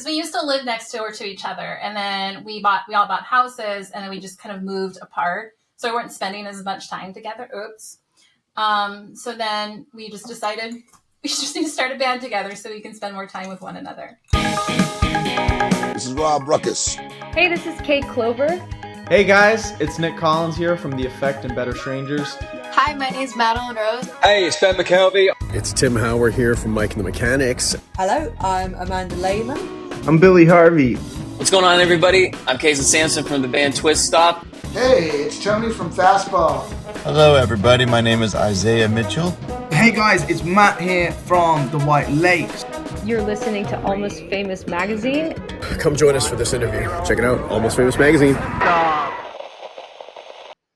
because we used to live next door to each other, and then we all bought houses, and then we just kind of moved apart, so we weren't spending as much time together. Oops. So then we just decided we just need to start a band together so we can spend more time with one another. This is Rob Ruckus. Hey, this is Kate Clover. Hey guys, it's Nick Collins here from The Effect and Better Strangers. Hi, my name's Madeline Rose. Hey, it's Ben McKelvey. It's Tim Howard here from Mike and the Mechanics. Hello, I'm Amanda Lehman. I'm Billy Harvey. What's going on, everybody? I'm Casey Sampson from the band Twist Stop. Hey, it's Tony from Fastball. Hello, everybody. My name is Isaiah Mitchell. Hey guys, it's Matt here from the White Lakes. You're listening to Almost Famous Magazine. Come join us for this interview. Check it out, Almost Famous Magazine.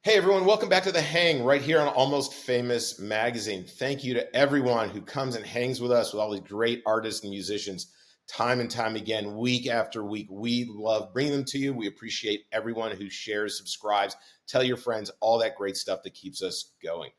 Hey everyone, welcome back to The Hang right here on Almost Famous Magazine. Thank you to everyone who comes and hangs with us, with all these great artists and musicians, time and time again, week after week. We love bringing them to you. We appreciate everyone who shares, subscribes, tell your friends, all that great stuff that keeps us going.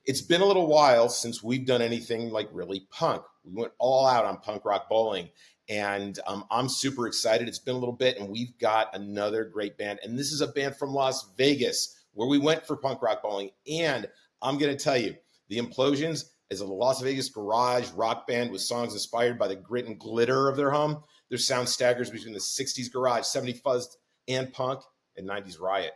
It's been a little while since we've done anything like really punk. We went all out on punk rock bowling, and I'm super excited. It's been a little bit, and we've got another great band, and this is a band from Las Vegas where we went for punk rock bowling. And I'm going to tell you, the Implosions is a Las Vegas garage rock band with songs inspired by the grit and glitter of their home. Their sound staggers between the 60s garage, 70s fuzz and punk, and 90s riot.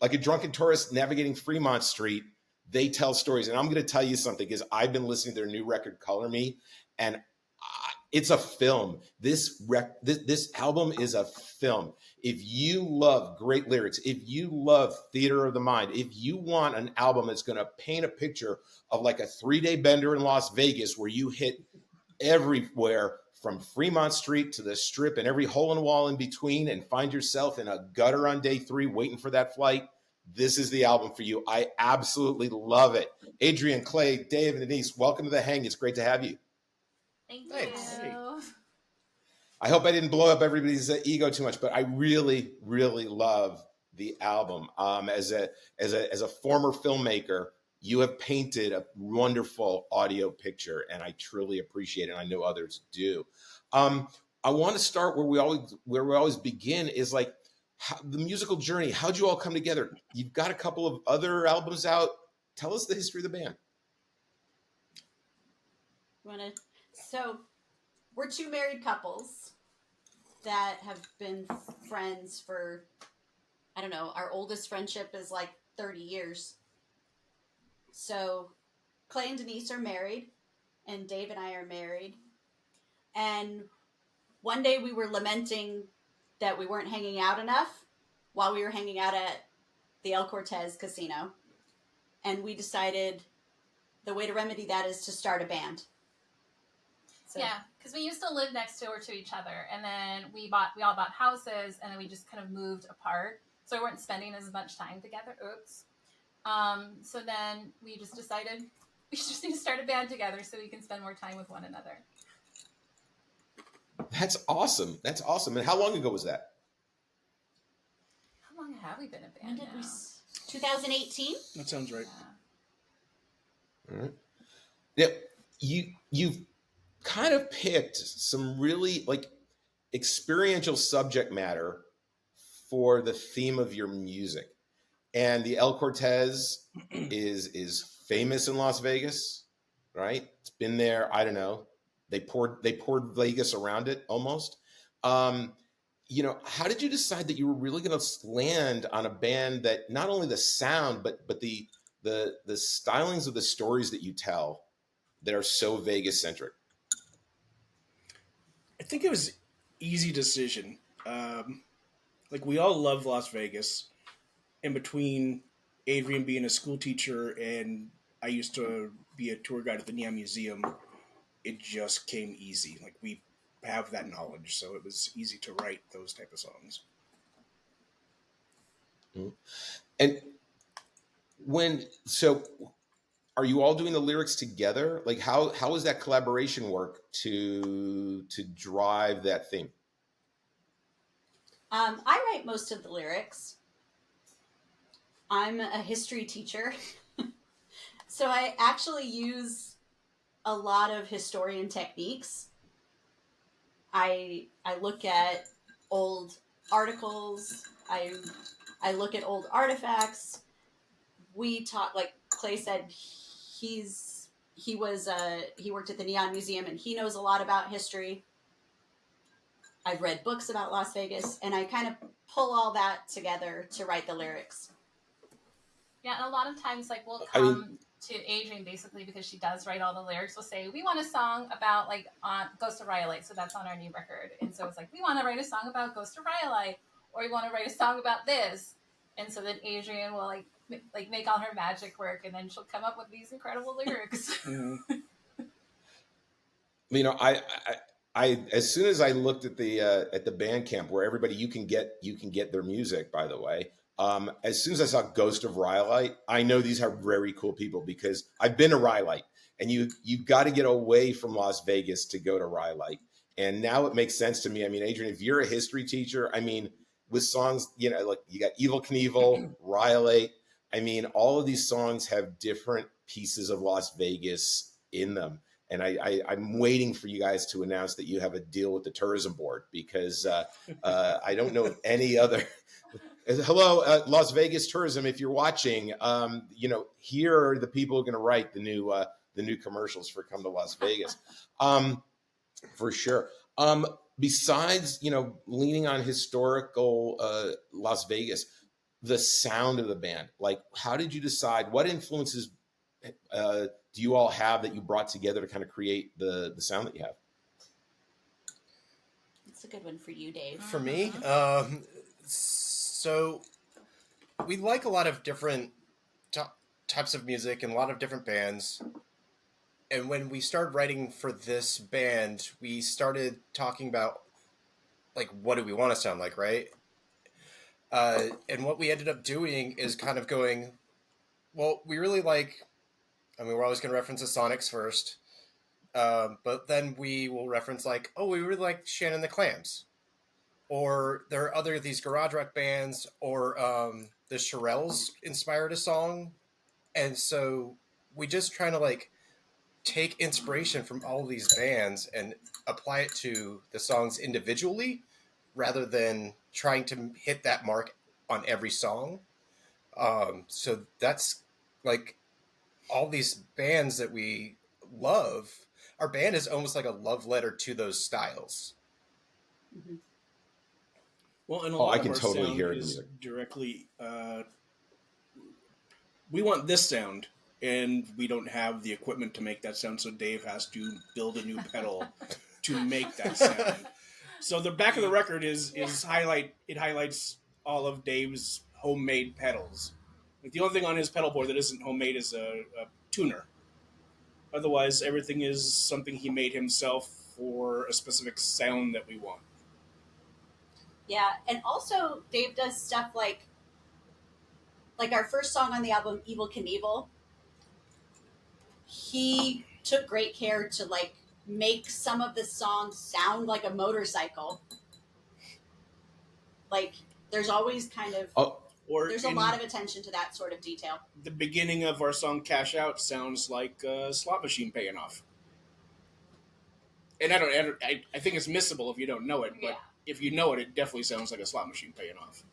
Like a drunken tourist navigating Fremont Street, they tell stories. And I'm going to tell you something, because I've been listening to their new record, Color Me, and it's a film. This album is a film. If you love great lyrics, if you love theater of the mind, if you want an album that's going to paint a picture of like a 3-day bender in Las Vegas where you hit everywhere from Fremont Street to the Strip and every hole in the wall in between and find yourself in a gutter on day 3 waiting for that flight, this is the album for you. I absolutely love it. Adrienne, Clay, Dave, and Denise, welcome to The Hang. It's great to have you. Thanks. I hope I didn't blow up everybody's ego too much, but I really, really love the album. As a former filmmaker, you have painted a wonderful audio picture, and I truly appreciate it. And I know others do. I want to start where we always begin, is like the musical journey. How'd you all come together? You've got a couple of other albums out. Tell us the history of the band. So we're two married couples that have been friends for, I don't know, our oldest friendship is like 30 years. So Clay and Denise are married, and Dave and I are married. And one day we were lamenting that we weren't hanging out enough while we were hanging out at the El Cortez Casino. And we decided the way to remedy that is to start a band. So. Yeah, because we used to live next door to each other, and then we all bought houses, and then we just kind of moved apart, so we weren't spending as much time together. Oops. So then we just decided we just need to start a band together so we can spend more time with one another. That's awesome. That's awesome. And how long ago was that? How long have we been a band now? 2018? That sounds right. Yeah. All right. Yeah, you've kind of picked some really like experiential subject matter for the theme of your music. And the El Cortez is famous in Las Vegas, right? It's been there, I don't know. They poured Vegas around it almost. How did you decide that you were really going to land on a band that not only the sound, but the stylings of the stories that you tell that are so Vegas centric? I think it was an easy decision. We all love Las Vegas. In between Adrienne being a school teacher and I used to be a tour guide at the Neon Museum, it just came easy. Like, we have that knowledge, so it was easy to write those type of songs. Mm-hmm. And are you all doing the lyrics together? Like, how does that collaboration work to drive that theme? I write most of the lyrics. I'm a history teacher, so I actually use a lot of historian techniques. I look at old articles. I look at old artifacts. We talk, like Clay said, he worked at the Neon Museum and he knows a lot about history. I've read books about Las Vegas, and I kind of pull all that together to write the lyrics. Yeah, and a lot of times, like, we'll come to Adrienne basically because she does write all the lyrics. We'll say, we want a song about, like, Ghost of Rhyolite, so that's on our new record. And so it's like, we want to write a song about Ghost of Rhyolite, or we want to write a song about this. And so then Adrienne will, like make all her magic work, and then she'll come up with these incredible lyrics. Mm-hmm. You know, I as soon as I looked at the Bandcamp where everybody you can get their music, by the way. As soon as I saw Ghost of Rhyolite, I know these are very cool people because I've been to Rhyolite, and you've got to get away from Las Vegas to go to Rhyolite. And now it makes sense to me. I mean, Adrienne, if you're a history teacher, I mean, with songs, you know, like you got Evil Knievel, Rhyolite. I mean, all of these songs have different pieces of Las Vegas in them. And I'm waiting for you guys to announce that you have a deal with the tourism board because I don't know any other. Hello, Las Vegas tourism. If you're watching, you know, here are the people who are going to write the new commercials for Come to Las Vegas, for sure. Besides, you know, leaning on historical Las Vegas, the sound of the band. Like, how did you decide? What influences do you all have that you brought together to kind of create the sound that you have? It's a good one for you, Dave. For me, so we like a lot of different types of music and a lot of different bands. And when we started writing for this band, we started talking about, like, what do we want to sound like, right? And what we ended up doing is kind of going, well, we really like, I mean, we're always going to reference the Sonics first. But then we will reference, like, oh, we really like Shannon the Clams. Or there are these garage rock bands, or the Shirelles inspired a song. And so we just trying to, like, take inspiration from all of these bands and apply it to the songs individually rather than trying to hit that mark on every song. So that's, like, all these bands that we love. Our band is almost like a love letter to those styles. Mm-hmm. Well, and a lot I of can our totally sound hear it is in directly. We want this sound, and we don't have the equipment to make that sound, so Dave has to build a new pedal to make that sound. So the back of the record is highlights all of Dave's homemade pedals. Like, the only thing on his pedal board that isn't homemade is a tuner. Otherwise, everything is something he made himself for a specific sound that we want. Yeah, and also Dave does stuff like our first song on the album, Evil Knievel. He took great care to, like, make some of the songs sound like a motorcycle. Like, there's always kind of there's a lot of attention to that sort of detail. The beginning of our song Cash Out sounds like a slot machine paying off. And I think it's missable if you don't know it, but if you know it, it definitely sounds like a slot machine paying off.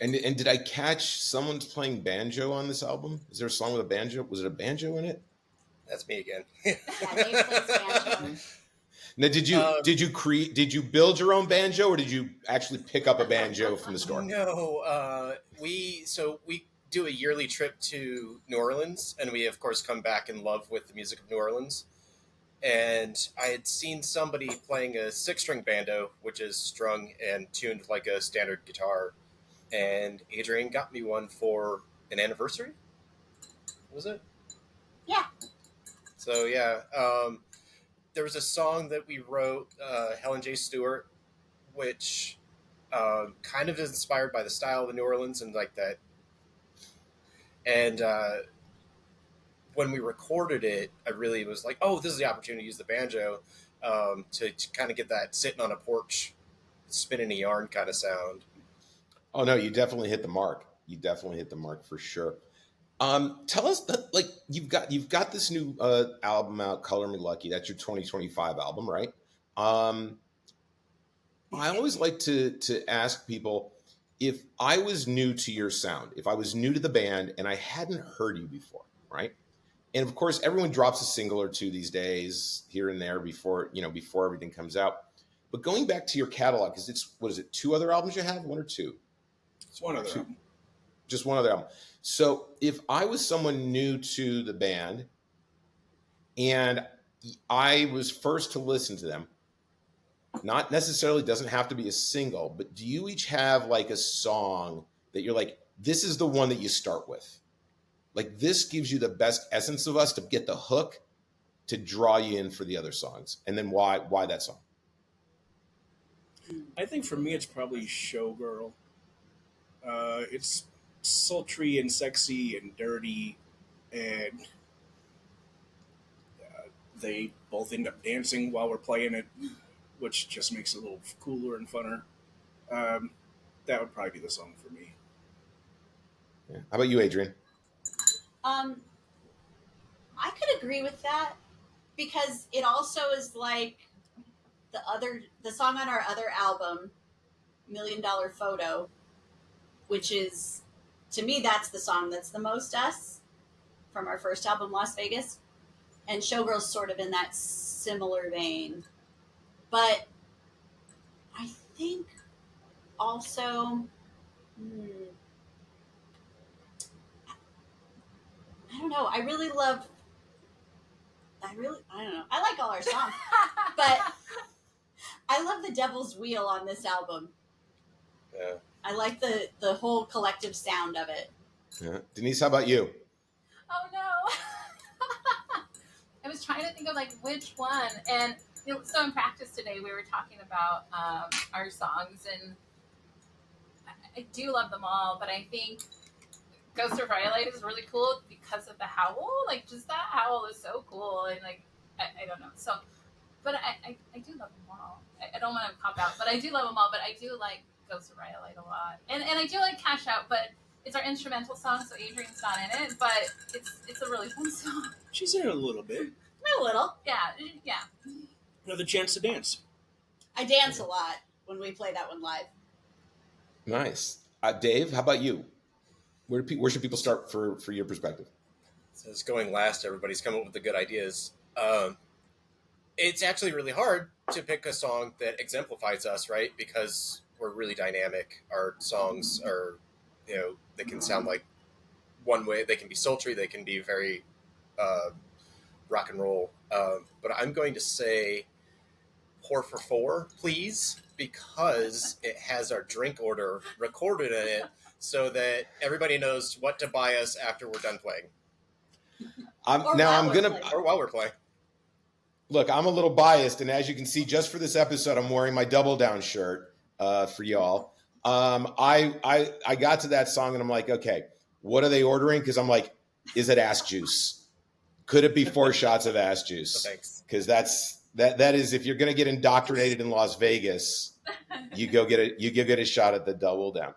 And did I catch someone's playing banjo on this album? Is there a song with a banjo? Was it a banjo in it? That's me again. Yeah, Dave plays banjo. Now, did you build your own banjo, or did you actually pick up a banjo from the store? No, we do a yearly trip to New Orleans, and we of course come back in love with the music of New Orleans. And I had seen somebody playing a 6-string banjo, which is strung and tuned like a standard guitar. And Adrienne got me one for an anniversary. Was it? Yeah. So yeah, there was a song that we wrote, Helen J. Stewart, which kind of is inspired by the style of the New Orleans and like that. And when we recorded it, I really was like, oh, this is the opportunity to use the banjo to kind of get that sitting on a porch, spinning a yarn kind of sound. Oh no, you definitely hit the mark. You definitely hit the mark for sure. Tell us that, like, you've got this new album out, Color Me Lucky. That's your 2025 album, right? I always like to ask people, if I was new to your sound, if I was new to the band and I hadn't heard you before, right? And of course, everyone drops a single or two these days, here and there, before everything comes out. But going back to your catalog, because it's, what is it, 2 other albums you have, 1 or 2? It's 1 other album. Just 1 other album. So if I was someone new to the band and I was first to listen to them, not necessarily doesn't have to be a single, but do you each have like a song that you're like, this is the one that you start with? Like, this gives you the best essence of us to get the hook to draw you in for the other songs. And then why that song? I think for me, it's probably Showgirl. It's sultry and sexy and dirty, and they both end up dancing while we're playing it, which just makes it a little cooler and funner. That would probably be the song for me. Yeah. How about you, Adrienne? I could agree with that, because it also is like the song on our other album, $1 Million Photo, which is, to me, that's the song that's the most us from our first album, Las Vegas. And Showgirl's sort of in that similar vein. But I think also, I don't know. I don't know. I like all our songs, but I love the Devil's Wheel on this album. Yeah. I like the whole collective sound of it. Yeah. Denise, how about you? Oh no. I was trying to think of like which one, and so in practice today we were talking about our songs, and I do love them all, but I think Ghost of Firelight is really cool because of the howl. Like, just that howl is so cool, and like I don't know. So, but I do love them all. I don't want to cop out, but I do love them all. But I do like Ghost of Firelight a lot, and I do like Cash Out, but it's our instrumental song, so Adrienne's not in it. But it's a really fun song. She's in it a little bit. A little, yeah. Another chance to dance. I dance a lot when we play that one live. Nice. Dave, how about you? Where should people start for your perspective? So it's going last. Everybody's come up with the good ideas. It's actually really hard to pick a song that exemplifies us, right? Because we're really dynamic. Our songs are, they can sound like one way. They can be sultry. They can be very rock and roll. But I'm going to say Pour for Four, please, because it has our drink order recorded in it, so that everybody knows what to buy us after we're done playing. Or while we're playing. Look, I'm a little biased, and as you can see, just for this episode, I'm wearing my Double Down shirt for y'all. I got to that song, and I'm like, okay, what are they ordering? Because I'm like, is it ass juice? Could it be 4 shots of ass juice? Thanks. Because that is, if you're going to get indoctrinated in Las Vegas, you go get a shot at the Double Down.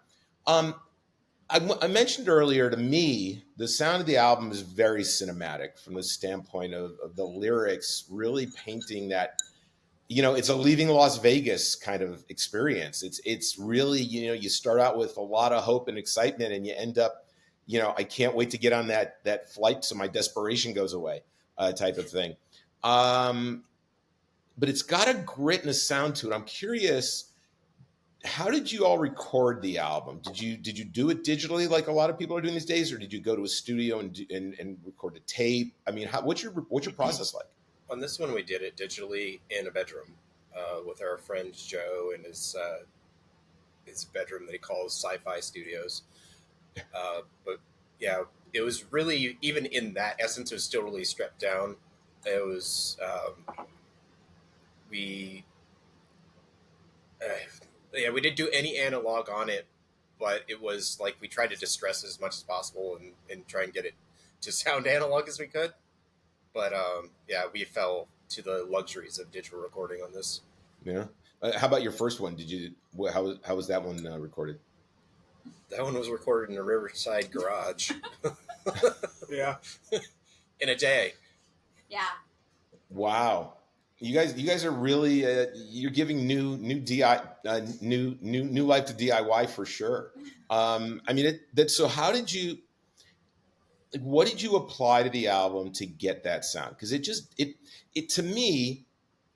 I mentioned earlier, to me, the sound of the album is very cinematic from the standpoint of the lyrics really painting that, it's a leaving Las Vegas kind of experience. It's really, you start out with a lot of hope and excitement, and you end up, I can't wait to get on that flight so my desperation goes away type of thing. But it's got a grit and a sound to it. I'm curious, how did you all record the album? Did you do it digitally like a lot of people are doing these days, or did you go to a studio and record a tape? I mean, what's your process like? On this one, we did it digitally in a bedroom with our friend Joe in his bedroom that he calls Sci-Fi Studios. But yeah, it was really, even in that essence, it was still really stripped down. It was we didn't do any analog on it, but it was like we tried to distress it as much as possible and try and get it to sound analog as we could. But we fell to the luxuries of digital recording on this. Yeah. How about your first one? How was that one recorded? That one was recorded in a Riverside garage. Yeah. In a day. Yeah. Wow. You guys are really you're giving new life to DIY for sure. I mean, so how did you, like, what did you apply to the album to get that sound? Because it to me,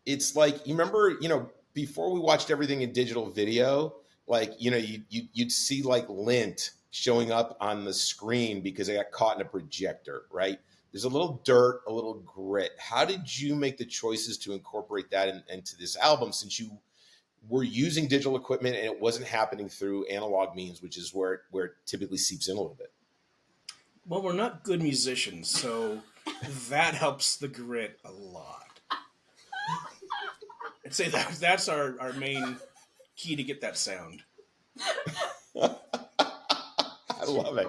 it's like, you remember, before we watched everything in digital video, like, you'd see like lint showing up on the screen because they got caught in a projector, right? There's a little dirt, a little grit. How did you make the choices to incorporate that into this album, since you were using digital equipment and it wasn't happening through analog means, which is where it typically seeps in a little bit? Well, we're not good musicians, so that helps the grit a lot. I'd say that's our main key to get that sound. I love it.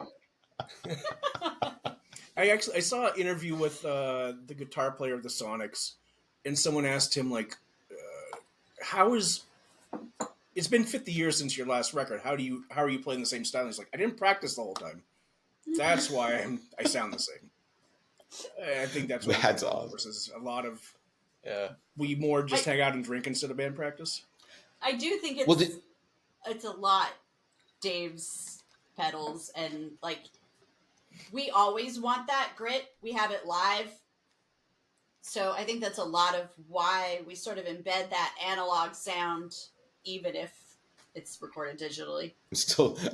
I saw an interview with the guitar player of the Sonics, and someone asked him, like, it's been 50 years since your last record. How are you playing the same style? And he's like, I didn't practice the whole time. That's why I sound the same. I think that's awesome. Versus a lot of we more just hang out and drink instead of band practice. I do think it's a lot Dave's pedals, and like, we always want that grit. We have it live. So I think that's a lot of why we sort of embed that analog sound, even if it's recorded digitally.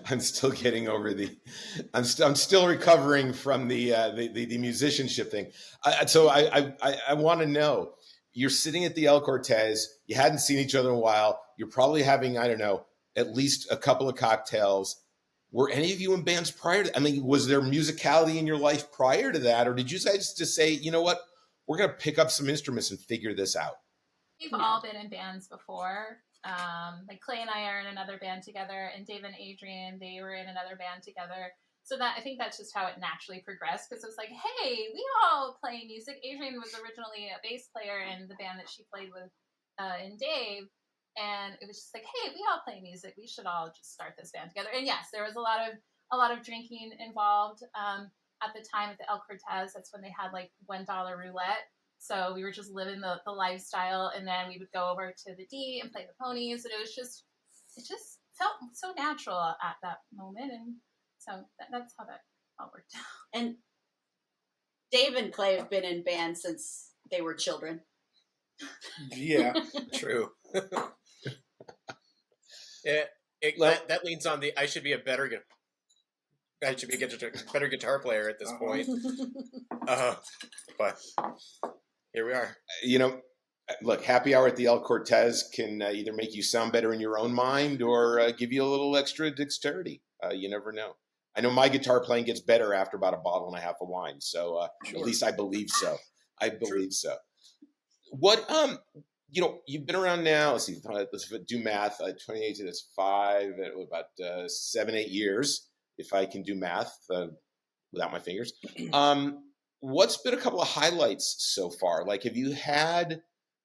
I'm still getting over I'm still recovering from the musicianship thing. So I want to know, you're sitting at the El Cortez, you hadn't seen each other in a while. You're probably having, I don't know, at least a couple of cocktails. Were any of you in bands prior to, I mean, was there musicality in your life prior to that? Or did you guys just say, you know what, we're going to pick up some instruments and figure this out? We've all been in bands before. Like Clay and I are in another band together, and Dave and Adrienne, they were in another band together. So that, I think that's just how it naturally progressed, because it was like, hey, we all play music. Adrienne was originally a bass player in the band that she played with in Dave. And it was just like, hey, we all play music. We should all just start this band together. And yes, there was a lot of drinking involved. At the time at the El Cortez, that's when they had like $1 roulette. So we were just living the lifestyle, and then we would go over to the D and play the ponies, and it just felt so natural at that moment, and so that's how that all worked out. And Dave and Clay have been in bands since they were children. Yeah, true. That leans on the I should be a better guitar player at this point. But here we are. Look, happy hour at the El Cortez can either make you sound better in your own mind or give you a little extra dexterity. You never know. I know my guitar playing gets better after about a bottle and a half of wine. So At least I believe so. So. What, you've been around now, let's do math, 2018 is 5, about 7, 8 years, if I can do math without my fingers. What's been a couple of highlights so far? Like, have you had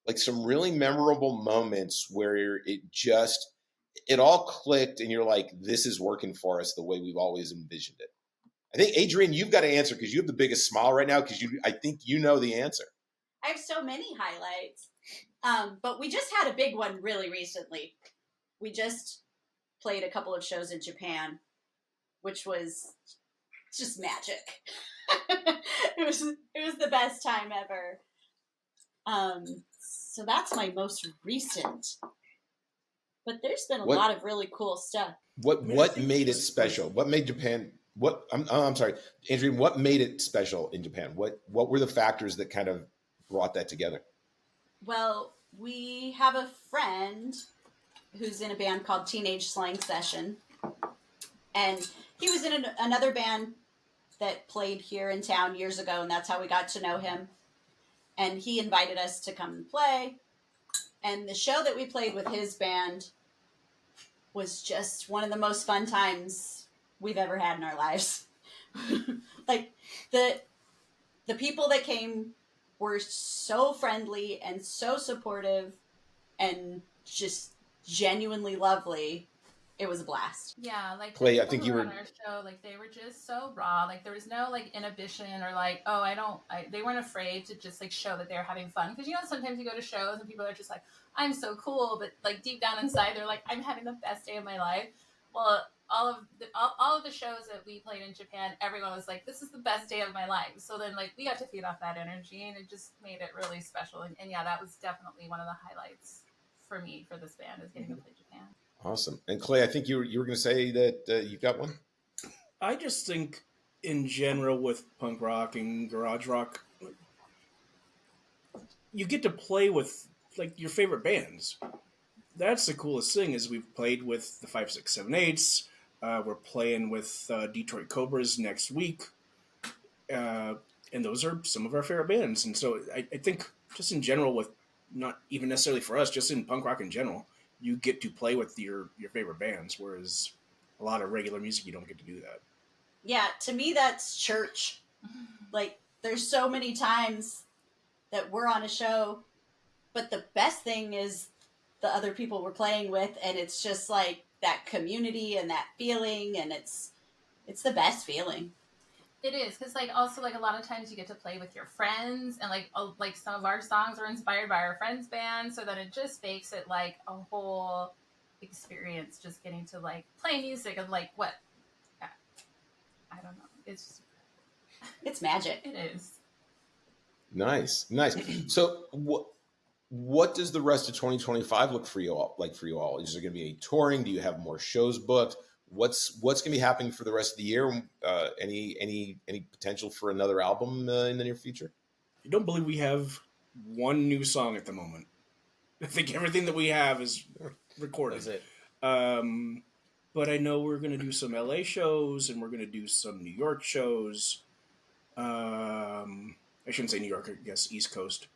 like some really memorable moments where it all clicked and you're like, this is working for us the way we've always envisioned it? I think, Adrienne, you've got to answer because you have the biggest smile right now because I think you know the answer. I have so many highlights. But we just had a big one really recently. We just played a couple of shows in Japan, which was just magic. It was the best time ever. So that's my most recent. But there's been a lot of really cool stuff. What made it special? What made Japan? I'm sorry, Adrienne. What made it special in Japan? What were the factors that kind of brought that together? Well, we have a friend who's in a band called Teenage Slang Session, and he was in another band that played here in town years ago, and that's how we got to know him. And he invited us to come and play, and the show that we played with his band was just one of the most fun times we've ever had in our lives. Like, the people that came were so friendly and so supportive and just genuinely lovely. it was a blast. Yeah, like Clay, the I think people you who were. were on our show, like they were just so raw. Like there was no like inhibition or like, oh, they weren't afraid to just like show that they were having fun. Because you know, sometimes you go to shows and people are just like, I'm so cool, but like deep down inside, they're like, I'm having the best day of my life. Well, all of the shows that we played in Japan, everyone was like, this is the best day of my life. So then like we got to feed off that energy, and it just made it really special. And yeah, that was definitely one of the highlights for me for this band, is getting to play Japan. Awesome. And Clay, I think you were going to say that you got one. I just think, in general, with punk rock and garage rock, you get to play with like your favorite bands. That's the coolest thing. Is we've played with the 5678s. We're playing with Detroit Cobras next week, and those are some of our favorite bands. And so I think, just in general, with not even necessarily for us, just in punk rock in general, you get to play with your favorite bands, whereas a lot of regular music, you don't get to do that. Yeah, to me, that's church. Like, there's so many times that we're on a show, but the best thing is the other people we're playing with, and it's just like that community and that feeling, and it's the best feeling. It is, because like also like a lot of times you get to play with your friends, and like some of our songs are inspired by our friends' band, so that it just makes it like a whole experience, just getting to like play music and like what I don't know, it's magic. It is. Nice. So what does the rest of 2025 look for you all? Like for you all, is there going to be any touring? Do you have more shows booked? What's going to be happening for the rest of the year? Any potential for another album in the near future? I don't believe we have one new song at the moment. I think everything that we have is recorded. That's it. But I know we're going to do some LA shows, and we're going to do some New York shows. I shouldn't say New York, I guess East Coast.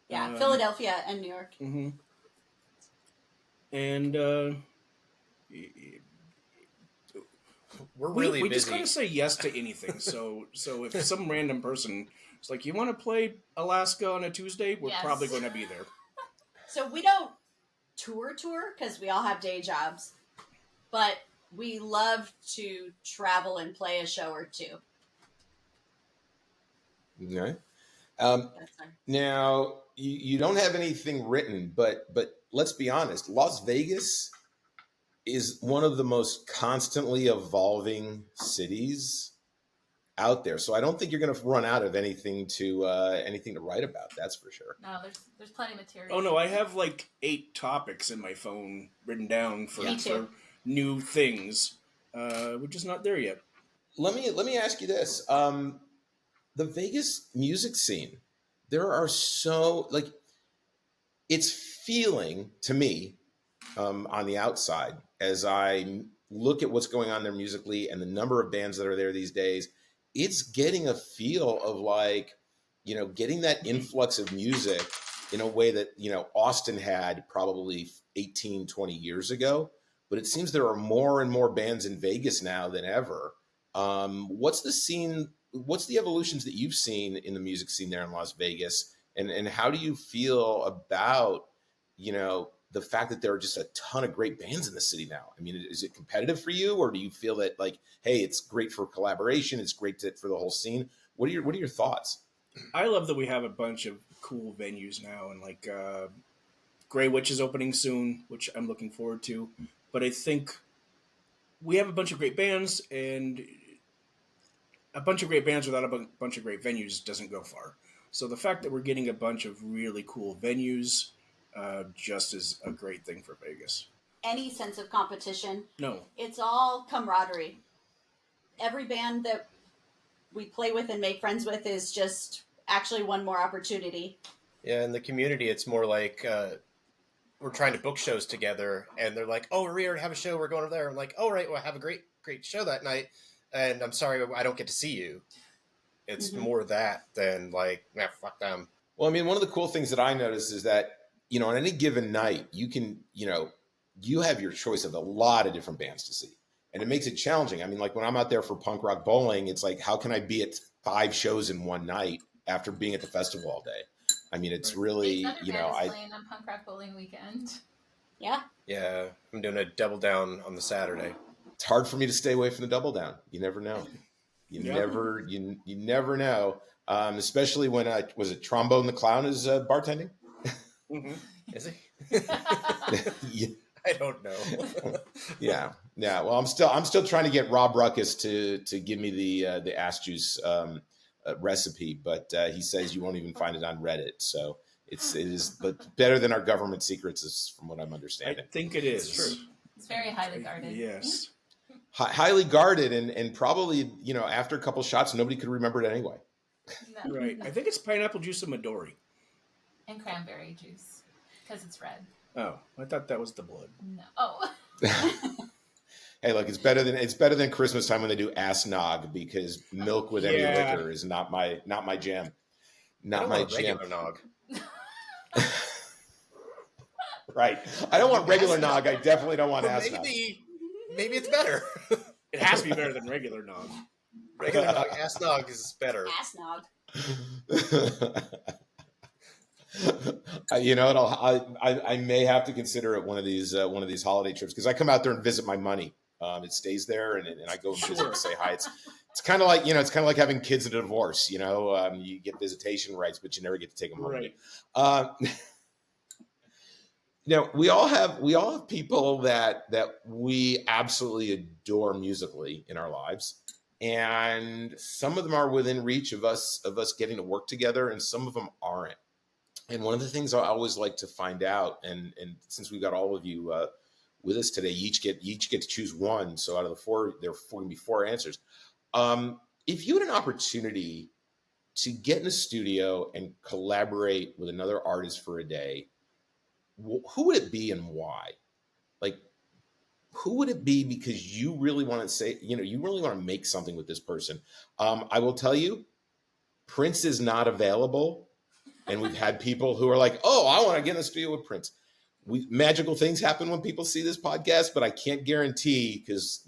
Yeah, Philadelphia and New York. Mm-hmm. And we busy. Just kind of say yes to anything. So if some random person is like, you want to play Alaska on a Tuesday, we're probably going to be there. So we don't tour because we all have day jobs, but we love to travel and play a show or two. Okay. Now you don't have anything written, but let's be honest, Las Vegas is one of the most constantly evolving cities out there. So I don't think you're going to run out of anything to write about. That's for sure. No, there's plenty of material. Oh no, I have like 8 topics in my phone written down for new things. We're just not there yet. Let me ask you this. The Vegas music scene, there are so like, it's feeling to me on the outside as I look at what's going on there musically and the number of bands that are there these days, it's getting a feel of like, getting that influx of music in a way that, Austin had probably 18, 20 years ago. But it seems there are more and more bands in Vegas now than ever. What's the scene? What's the evolutions that you've seen in the music scene there in Las Vegas? And how do you feel about, the fact that there are just a ton of great bands in the city now? I mean, is it competitive for you, or do you feel that like, hey, it's great for collaboration, it's great for the whole scene? What are your thoughts? I love that we have a bunch of cool venues now, and like Grey Witch is opening soon, which I'm looking forward to. But I think we have a bunch of great bands, and a bunch of great bands without a bunch of great venues doesn't go far. So the fact that we're getting a bunch of really cool venues just is a great thing for Vegas. Any sense of competition? No. It's all camaraderie. Every band that we play with and make friends with is just actually one more opportunity. Yeah, in the community, it's more like we're trying to book shows together, and they're like, "Oh, we already have a show. We're going over there." I'm like, "Oh, right. Well, have a great show that night." And I'm sorry, I don't get to see you. It's more that than like, nah, fuck them. Well, I mean, one of the cool things that I noticed is that, on any given night, you can, you have your choice of a lot of different bands to see. And it makes it challenging. I mean, like when I'm out there for punk rock bowling, it's like, how can I be at 5 shows in one night after being at the festival all day? I mean, it's really, Thunder Band is playing on punk rock bowling weekend. Yeah. Yeah, I'm doing a double down on the Saturday. It's hard for me to stay away from the double down. You never know. You never know. Especially when was it Trombone the Clown is bartending? Mm-hmm. Is he? Yeah. I don't know. Yeah. Well, I'm still trying to get Rob Ruckus to give me the ass juice recipe, but he says you won't even find it on Reddit. So it is, but better than our government secrets, is from what I'm understanding. I think it is. It's true. It's very highly guarded. Yes. Highly guarded, and probably after a couple shots, nobody could remember it anyway. No. Right. I think it's pineapple juice and Midori. And cranberry juice, because it's red. Oh, I thought that was the blood. No. Oh. Hey, look, it's better than Christmas time when they do ass nog, because milk with any liquor is not my jam. Not my jam. Regular nog. Right. I don't want regular nog. I definitely don't want ass nog. Maybe it's better. It has to be better than regular nog. Regular nog. Ass nog is better. Ass nog. I may have to consider it one of these holiday trips, because I come out there and visit my money. It stays there, and I go and visit and say hi. It's kind of like having kids in a divorce. You get visitation rights, but you never get to take them home. Right. We all have people that we absolutely adore musically in our lives, and some of them are within reach of us getting to work together, and some of them aren't. And one of the things I always like to find out, and since we've got all of you with us today, you each get to choose one. So out of the four, there are going to be four answers. If you had an opportunity to get in a studio and collaborate with another artist for a day, who would it be and why? Like, who would it be because you really want to say, you really want to make something with this person? I will tell you, Prince is not available. And we've had people who are like, oh, I want to get in the studio with Prince. Magical things happen when people see this podcast, but I can't guarantee, because,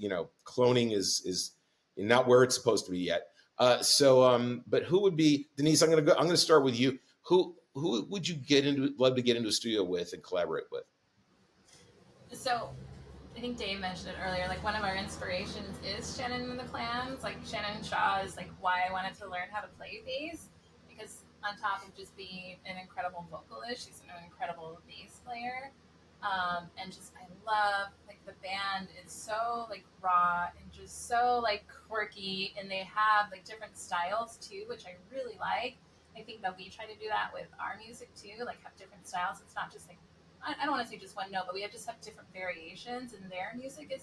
cloning is not where it's supposed to be yet. But who would be, Denise, I'm going to start with you. Who would you love to get into a studio with and collaborate with? So I think Dave mentioned it earlier. Like, one of our inspirations is Shannon and the Clams. Like, Shannon Shaw is like why I wanted to learn how to play bass, because on top of just being an incredible vocalist, she's an incredible bass player. And just, I love, like, the band is so, like, raw and just so, like, quirky, and they have, like, different styles too, which I really like. I think that we try to do that with our music too, like, have different styles. It's not just like, I don't want to say just one note, but we just have different variations, and their music has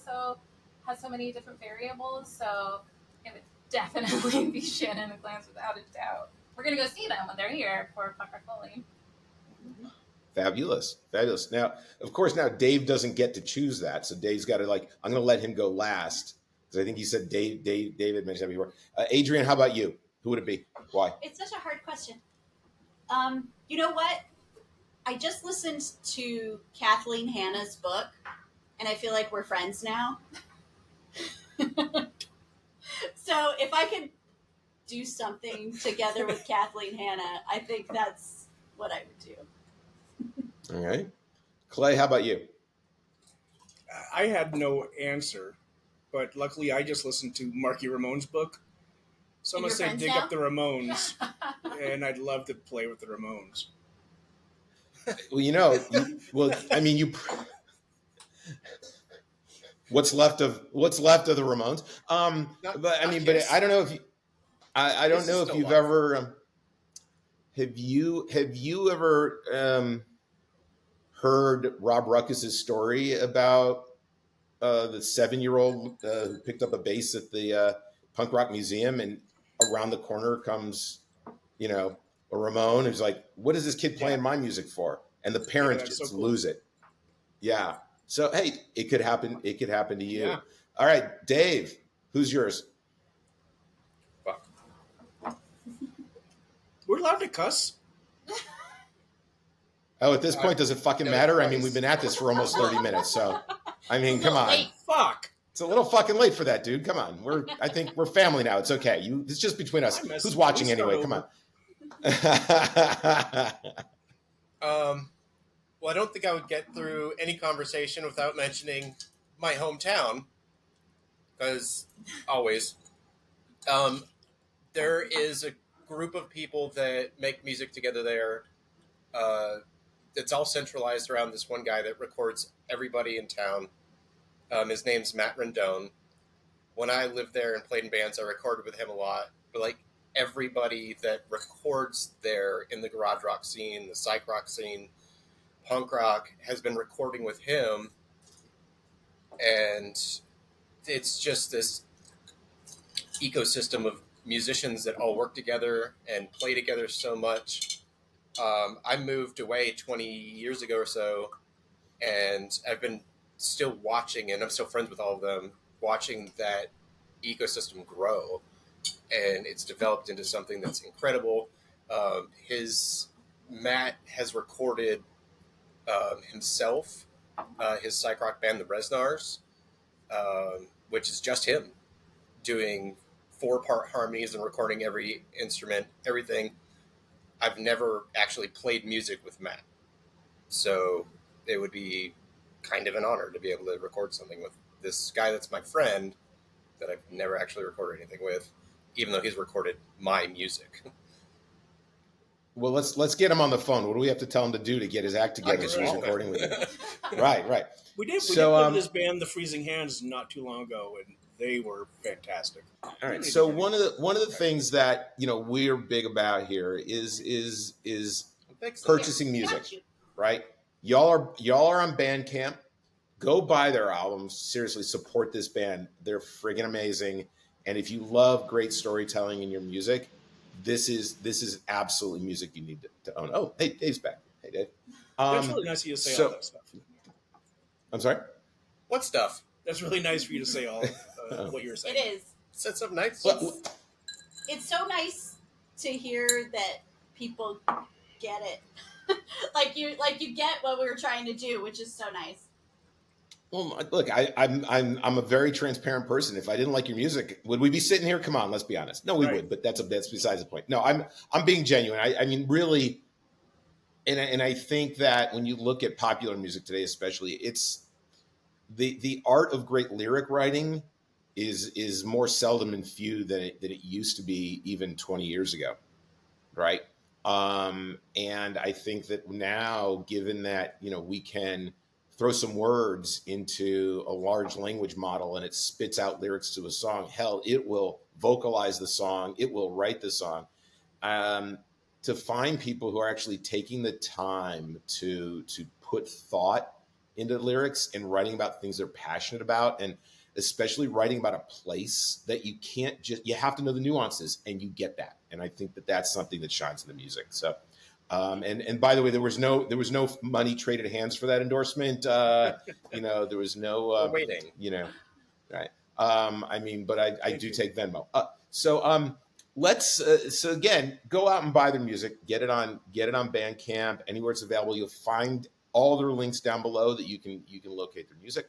so many different variables. So it would definitely be Shannon and the Clams, without a doubt. We're going to go see them when they're here for Pucker Foley. Fabulous. Now, of course, Dave doesn't get to choose that. So Dave's got to, I'm going to let him go last, because I think he said David mentioned that before. Adrienne, how about you? Who would it be? Why? It's such a hard question. You know what? I just listened to Kathleen Hanna's book, and I feel like we're friends now. So if I could do something together with Kathleen Hanna, I think that's what I would do. All right. Clay, how about you? I had no answer, but luckily I just listened to Marky Ramone's book. So I'm going to say dig up the Ramones, and I'd love to play with the Ramones. Well, what's left of the Ramones? But I don't know if you, I don't know if you've ever, have you ever heard Rob Ruckus's story about the 7-year-old who picked up a bass at the Punk Rock Museum, and around the corner comes, a Ramone who's like, what is this kid playing my music for? And the parents just lose it. Yeah. So, hey, it could happen. It could happen to you. Yeah. All right, Dave, who's yours? We're allowed to cuss. Oh, at this point, does it fucking matter? I mean, we've been at this for almost 30 minutes. So, I mean, come on. Hey, fuck. It's a little fucking late for that, dude. Come on. I think we're family now. It's okay. It's just between us. Who's watching anyway? Come on. Well, I don't think I would get through any conversation without mentioning my hometown, because always. There is a group of people that make music together there. It's all centralized around this one guy that records everybody in town. His name's Matt Rendon. When I lived there and played in bands, I recorded with him a lot. But like everybody that records there in the garage rock scene, the psych rock scene, punk rock, has been recording with him. And it's just this ecosystem of musicians that all work together and play together so much. I moved away 20 years ago or so, and I've been still watching, and I'm still friends with all of them, watching that ecosystem grow. And it's developed into something that's incredible. Matt has recorded himself, his psych rock band, the Resnars, which is just him doing 4-part harmonies and recording every instrument, everything. I've never actually played music with Matt, so it would be kind of an honor to be able to record something with this guy that's my friend that I've never actually recorded anything with, even though he's recorded my music. Well, let's get him on the phone. What do we have to tell him to do to get his act together so he's recording with you? Right. We did play this band, The Freezing Hands, not too long ago, and they were fantastic. All right. So one of the things that we're big about here is purchasing music, right? Y'all are on Bandcamp. Go buy their albums. Seriously, support this band. They're friggin' amazing. And if you love great storytelling in your music, this is absolutely music you need to own. Oh, hey, Dave's back. Hey, Dave. That's really nice of you to say all that stuff. I'm sorry? What stuff? That's really nice for you to say all what you're saying. It is. Said something nice. It's so nice to hear that people get it. like you get what we were trying to do, which is so nice. Well, look, I'm a very transparent person. If I didn't like your music, would we be sitting here? Come on, let's be honest. No, we would, but that's besides the point. No, I'm being genuine. I mean, really, and I think that when you look at popular music today, especially, it's the art of great lyric writing is more seldom and few than it used to be even 20 years ago, right? And I think that now, given that we can throw some words into a large language model and it spits out lyrics to a song. Hell, it will vocalize the song. It will write the song. To find people who are actually taking the time to put thought into lyrics and writing about things they're passionate about, and especially writing about a place that you have to know the nuances, and you get that. And I think that that's something that shines in the music. So. And by the way, there was no money traded hands for that endorsement. There was no waiting. Right. I mean, but I do take Venmo. So again, go out and buy their music. Get it on Bandcamp. Anywhere it's available, you'll find all their links down below that you can locate their music.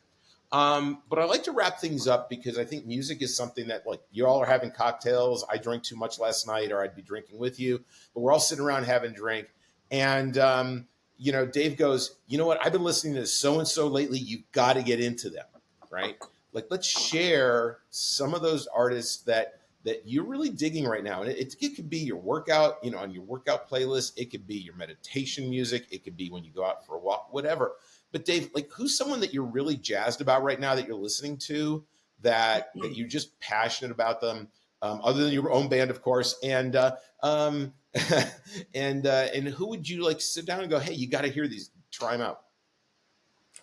But I like to wrap things up because I think music is something that, like, you all are having cocktails. I drank too much last night, or I'd be drinking with you. But we're all sitting around having a drink. And, Dave goes, you know what? I've been listening to so-and-so lately. You've got to get into them, right? Like, let's share some of those artists that you're really digging right now. And it could be your workout, on your workout playlist. It could be your meditation music. It could be when you go out for a walk, whatever. But Dave, like, who's someone that you're really jazzed about right now that you're listening to, that you're just passionate about them, other than your own band, of course, and and who would you like sit down and go, hey, you got to hear these, try them out?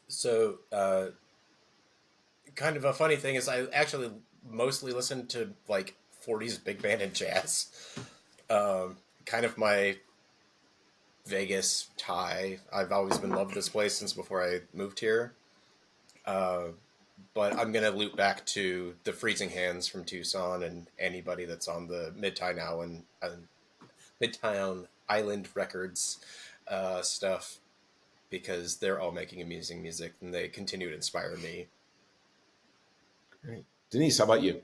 So, kind of a funny thing is I actually mostly listen to like 40s big band and jazz. Kind of my Vegas tie. I've always been loved this place since before I moved here. But I'm going to loop back to the Freezing Hands from Tucson and anybody that's on the Midtown Island Records stuff, because they're all making amazing music and they continue to inspire me. Great. Denise, how about you?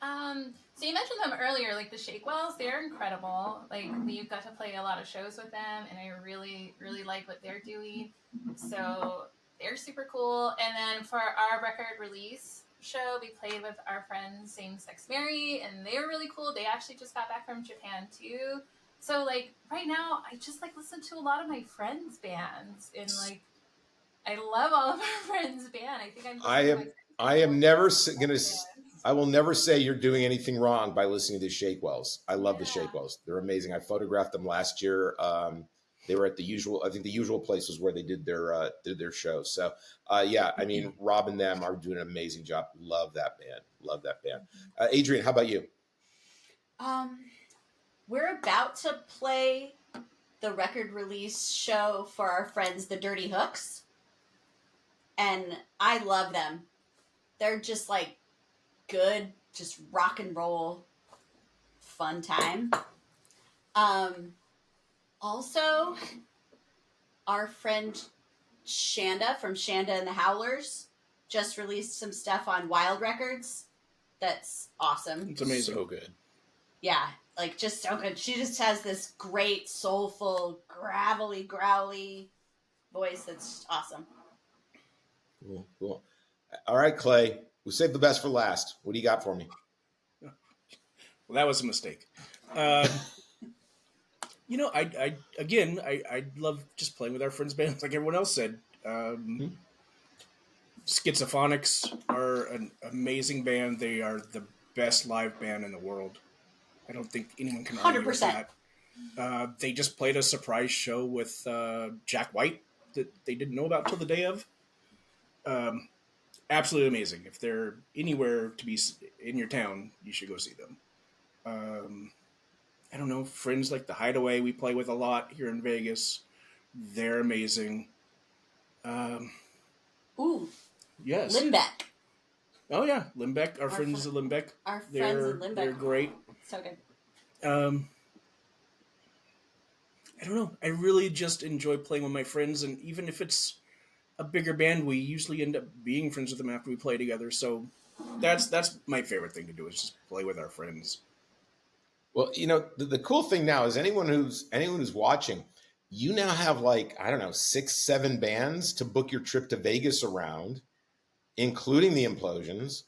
So you mentioned them earlier, like the Shakewells. They're incredible. Like we've got to play a lot of shows with them, and I really, really like what they're doing. So they're super cool. And then for our record release show, we played with our friends Same Sex Mary, and they were really cool. They actually just got back from Japan too. So like right now, I just like listen to a lot of my friends' bands, and like I love all of our friends' band. I think I will never say you're doing anything wrong by listening to the Shakewells. I love the Shakewells. They're amazing. I photographed them last year. They were at the usual. I think the usual place was where they did their show. So yeah, I mean, Rob and them are doing an amazing job. Love that band. Love that band. Adrienne, how about you? We're about to play the record release show for our friends, the Dirty Hooks, and I love them. They're just like good, just rock and roll, fun time. Also, our friend Shanda from Shanda and the Howlers just released some stuff on Wild Records. That's awesome. It's amazing. So good. Yeah, like just so good. She just has this great, soulful, gravelly, growly voice that's awesome. Cool, cool. All right, Clay. We saved the best for last. What do you got for me? Well, that was a mistake. You know, I love just playing with our friends' bands, like everyone else said. Schizophonics are an amazing band. They are the best live band in the world. I don't think anyone can argue with that. They just played a surprise show with Jack White that they didn't know about till the day of. Absolutely amazing. If they're anywhere to be in your town, you should go see them. I don't know, friends like the Hideaway we play with a lot here in Vegas. They're amazing. Ooh. Yes. Limbeck. Oh yeah, Limbeck. Our friends at Limbeck. Our friends at Limbeck. They're great. So good. I don't know. I really just enjoy playing with my friends, and even if it's a bigger band, we usually end up being friends with them after we play together. So that's my favorite thing to do is just play with our friends. Well, you know, the cool thing now is anyone who's watching, you now have like, I don't know, 6, 7 bands to book your trip to Vegas around, including the Implosions.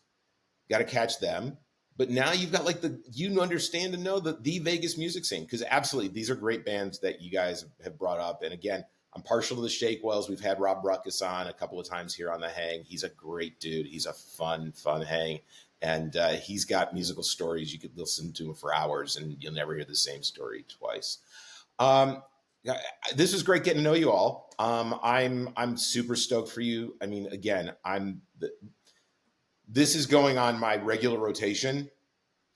Got to catch them. But now you've got like you understand and know the Vegas music scene, because absolutely these are great bands that you guys have brought up. And again, I'm partial to the Shakewells. We've had Rob Ruckus on a couple of times here on the Hang. He's a great dude. He's a fun hang. And he's got musical stories. You could listen to him for hours and you'll never hear the same story twice. This was great getting to know you all. I'm super stoked for you. I mean, again, this is going on my regular rotation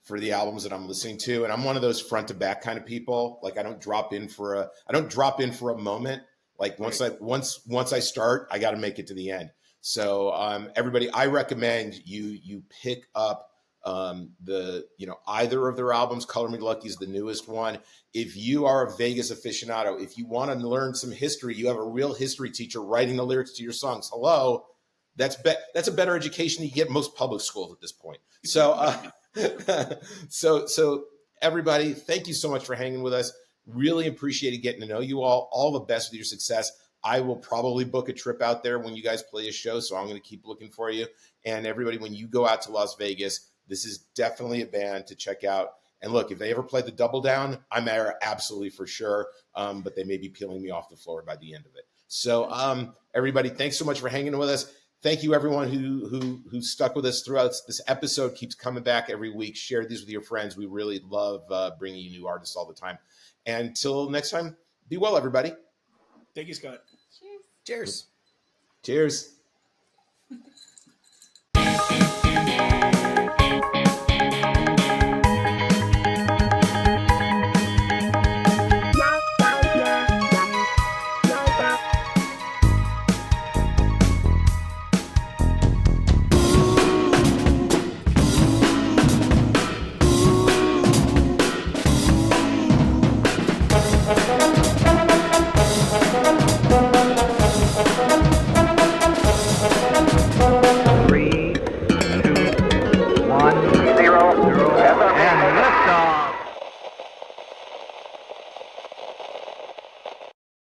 for the albums that I'm listening to. And I'm one of those front to back kind of people. Like I don't drop in for a moment. Like once I start, I got to make it to the end. So everybody, I recommend you pick up either of their albums. Color Me Lucky is the newest one. If you are a Vegas aficionado, if you want to learn some history, you have a real history teacher writing the lyrics to your songs. Hello, that's a better education you get in most public schools at this point. So so everybody, thank you so much for hanging with us. Really appreciated getting to know you all. All the best with your success. I will probably book a trip out there when you guys play a show, so I'm going to keep looking for you. And everybody, when you go out to Las Vegas, this is definitely a band to check out. And look, if they ever play the Double Down, I'm there absolutely for sure. But they may be peeling me off the floor by the end of it. So everybody, thanks so much for hanging with us. Thank you, everyone who stuck with us throughout. This episode keeps coming back every week. Share these with your friends. We really love bringing you new artists all the time. And until next time, be well, everybody. Thank you, Scott. Cheers. Cheers.